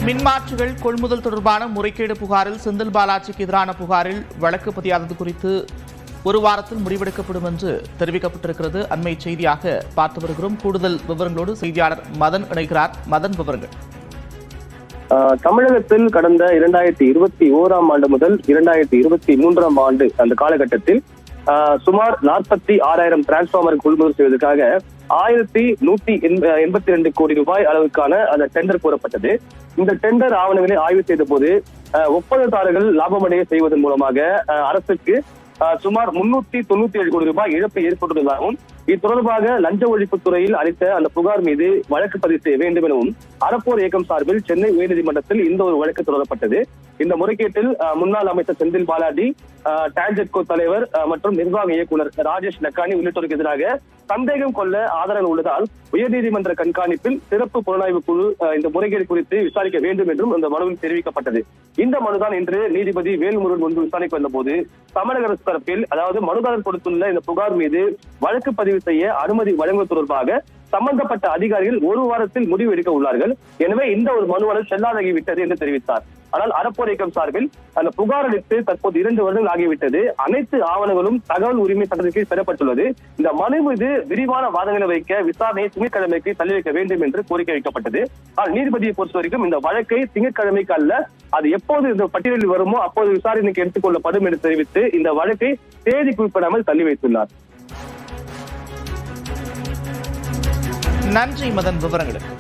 மின்மாற்றிகள் கொள்முதல் தொடர்பான முறைகேடு புகாரில் செந்தில் பாலாஜிக்கு எதிரான புகாரில் வழக்கு பதியாதது குறித்து ஒரு வாரத்தில் முடிவெடுக்கப்படும் என்று தெரிவிக்கப்பட்டிருக்கிறது. அண்மை செய்தியாக பார்த்து வருகிறோம். கூடுதல் விவரங்களோடு செய்தியாளர் மதன் இணைகிறார். மதன், விவரங்கள். தமிழகத்தில் கடந்த 2021ஆம் ஆண்டு முதல் 2023ஆம் ஆண்டு அந்த காலகட்டத்தில் சுமார் 46,000 டிரான்ஸ்பார்மர் கொள்முதல் செய்வதற்காக 1,182 கோடி ரூபாய் அளவுக்கான அந்த டெண்டர் கோரப்பட்டது. இந்த டெண்டர் ஆவணங்களை ஆய்வு செய்த போது ஒப்பந்ததாரர்கள் லாபமடைய செய்வதன் மூலமாக அரசுக்கு சுமார் 397 கோடி ரூபாய் இழப்பு ஏற்பட்டுள்ளதாகவும், இது தொடர்பாக லஞ்ச ஒழிப்புத் துறையில் அளித்த அந்த புகார் மீது வழக்கு பதிவு செய்ய வேண்டும் எனவும் அறப்போர் இயக்கம் சார்பில் சென்னை உயர்நீதிமன்றத்தில் இந்த ஒரு வழக்கு தொடரப்பட்டது. இந்த முறைகேட்டில் முன்னாள் அமைச்சர் செந்தில் பாலாஜி, டான்ஜெட்கோ தலைவர் மற்றும் நிர்வாக இயக்குநர் ராஜேஷ் லக்கானி உள்ளிட்டோருக்கு எதிராக சந்தேகம் கொள்ள ஆதாரம் உள்ளதால் உயர்நீதிமன்ற கண்காணிப்பில் சிறப்பு புலனாய்வு குழு இந்த முறைகேடு குறித்து விசாரிக்க வேண்டும் என்றும் இந்த மனுவில் தெரிவிக்கப்பட்டது. இந்த மனுதான் இன்று நீதிபதி வேல்முருகன் முன்பு விசாரிக்க வந்த போது தமிழக அரசு தரப்பில், அதாவது மனுதாரர் கொடுத்துள்ள இந்த புகார் மீது வழக்கு பதிவு செய்ய அனுமதி வழங்குவது தொடர்பாக சம்பந்தப்பட்ட அதிகாரிகள் ஒரு வாரத்தில் முடிவு எடுக்க உள்ளார்கள். எனவே இந்த ஒரு மனுவானது செல்லாதாகிவிட்டது என்று தெரிவித்தார். ஆனால் அறப்போர் இயக்கம் சார்பில் அந்த புகார் அளித்து தற்போது 2 வருடங்கள் ஆகிவிட்டது. அனைத்து ஆவணங்களும் தகவல் உரிமை சட்டத்தின் கீழ் பெறப்பட்டுள்ளது. இந்த மனு மீது விரிவான வாதங்களை வைக்க விசாரணையை திங்கட்கிழமைக்கு தள்ளி வைக்க வேண்டும் என்று கோரிக்கை வைக்கப்பட்டது. ஆனால் நீதிபதியை பொறுத்த வரைக்கும் இந்த வழக்கை திங்கட்கிழமைக்கு அல்ல, அது எப்போது இந்த பட்டியலில் வருமோ அப்போது விசாரணைக்கு எடுத்துக் கொள்ளப்படும் என்று தெரிவித்து இந்த வழக்கை தேதி குறிப்பிடாமல் தள்ளி வைத்துள்ளார். நன்றி மதன், விவரங்களுக்கு.